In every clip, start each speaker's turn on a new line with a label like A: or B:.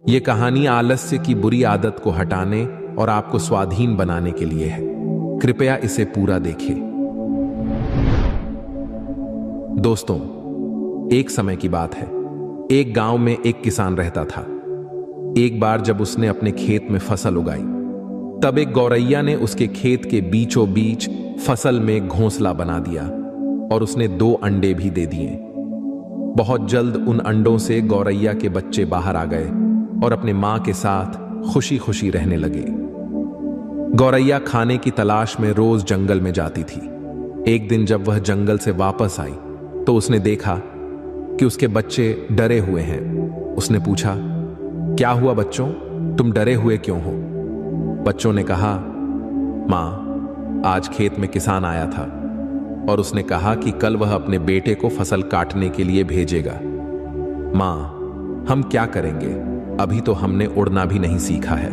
A: ये कहानी आलस्य की बुरी आदत को हटाने और आपको स्वाधीन बनाने के लिए है। कृपया इसे पूरा देखें। दोस्तों, एक समय की बात है। एक गांव में एक किसान रहता था। एक बार जब उसने अपने खेत में फसल उगाई, तब एक गौरैया ने उसके खेत के बीचों बीच फसल में घोंसला बना दिया और उसने 2 अंडे भी दे दिए। बहुत जल्द उन अंडों से गौरैया के बच्चे बाहर आ गए और अपने मां के साथ खुशी खुशी रहने लगे। गौरैया खाने की तलाश में रोज जंगल में जाती थी। एक दिन जब वह जंगल से वापस आई तो उसने देखा कि उसके बच्चे डरे हुए हैं। उसने पूछा, क्या हुआ बच्चों, तुम डरे हुए क्यों हो? बच्चों ने कहा, मां, आज खेत में किसान आया था और उसने कहा कि कल वह अपने बेटे को फसल काटने के लिए भेजेगा। मां, हम क्या करेंगे? अभी तो हमने उड़ना भी नहीं सीखा है।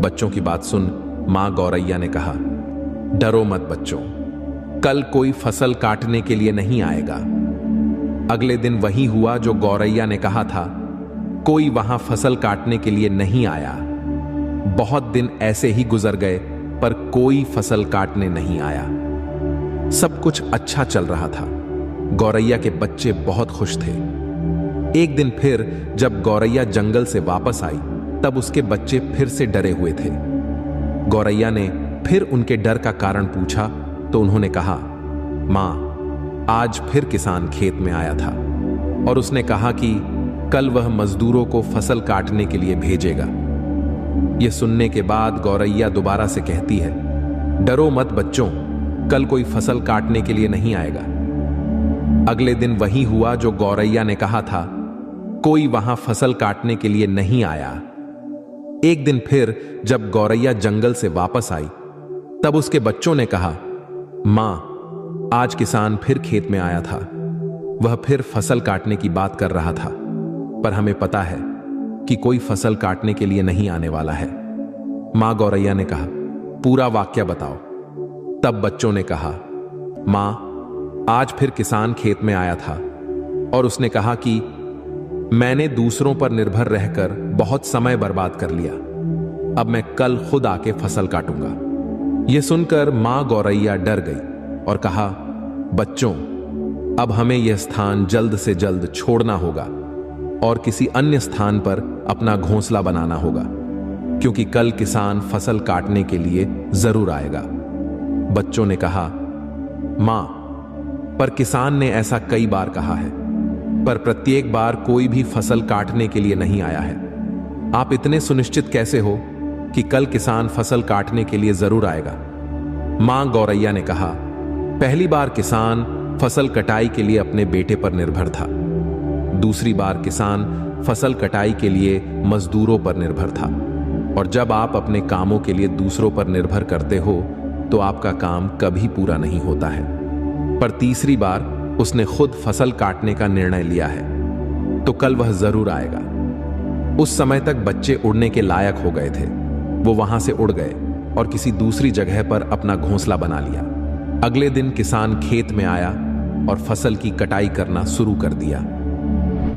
A: बच्चों की बात सुन मां गौरैया ने कहा, डरो मत बच्चों, कल कोई फसल काटने के लिए नहीं आएगा। अगले दिन वही हुआ जो गौरैया ने कहा था। कोई वहां फसल काटने के लिए नहीं आया। बहुत दिन ऐसे ही गुजर गए पर कोई फसल काटने नहीं आया। सब कुछ अच्छा चल रहा था। गौरैया के बच्चे बहुत खुश थे। एक दिन फिर जब गौरैया जंगल से वापस आई तब उसके बच्चे फिर से डरे हुए थे। गौरैया ने फिर उनके डर का कारण पूछा तो उन्होंने कहा, मां, आज फिर किसान खेत में आया था और उसने कहा कि कल वह मजदूरों को फसल काटने के लिए भेजेगा। यह सुनने के बाद गौरैया दोबारा से कहती है, डरो मत बच्चों, कल कोई फसल काटने के लिए नहीं आएगा। अगले दिन वही हुआ जो गौरैया ने कहा था। कोई वहां फसल काटने के लिए नहीं आया। एक दिन फिर जब गौरैया जंगल से वापस आई तब उसके बच्चों ने कहा, मां, आज किसान फिर खेत में आया था। वह फिर फसल काटने की बात कर रहा था, पर हमें पता है कि कोई फसल काटने के लिए नहीं आने वाला है। मां गौरैया ने कहा, पूरा वाक्य बताओ। तब बच्चों ने कहा, मां, आज फिर किसान खेत में आया था और उसने कहा कि मैंने दूसरों पर निर्भर रहकर बहुत समय बर्बाद कर लिया। अब मैं कल खुद आके फसल काटूंगा। यह सुनकर मां गौरैया डर गई और कहा, बच्चों, अब हमें यह स्थान जल्द से जल्द छोड़ना होगा और किसी अन्य स्थान पर अपना घोंसला बनाना होगा, क्योंकि कल किसान फसल काटने के लिए जरूर आएगा। बच्चों ने कहा, मां, पर किसान ने ऐसा कई बार कहा है, पर प्रत्येक बार कोई भी फसल काटने के लिए नहीं आया है। आप इतने सुनिश्चित कैसे हो कि कल किसान फसल काटने के लिए जरूर आएगा? मां गौरैया ने कहा, पहली बार किसान फसल कटाई के लिए अपने बेटे पर निर्भर था। दूसरी बार किसान फसल कटाई के लिए मजदूरों पर निर्भर था। और जब आप अपने कामों के लिए दूसरों पर निर्भर करते हो तो आपका काम कभी पूरा नहीं होता है। पर तीसरी बार उसने खुद फसल काटने का निर्णय लिया है, तो कल वह जरूर आएगा। उस समय तक बच्चे उड़ने के लायक हो गए थे। वो वहां से उड़ गए और किसी दूसरी जगह पर अपना घोंसला बना लिया। अगले दिन किसान खेत में आया और फसल की कटाई करना शुरू कर दिया।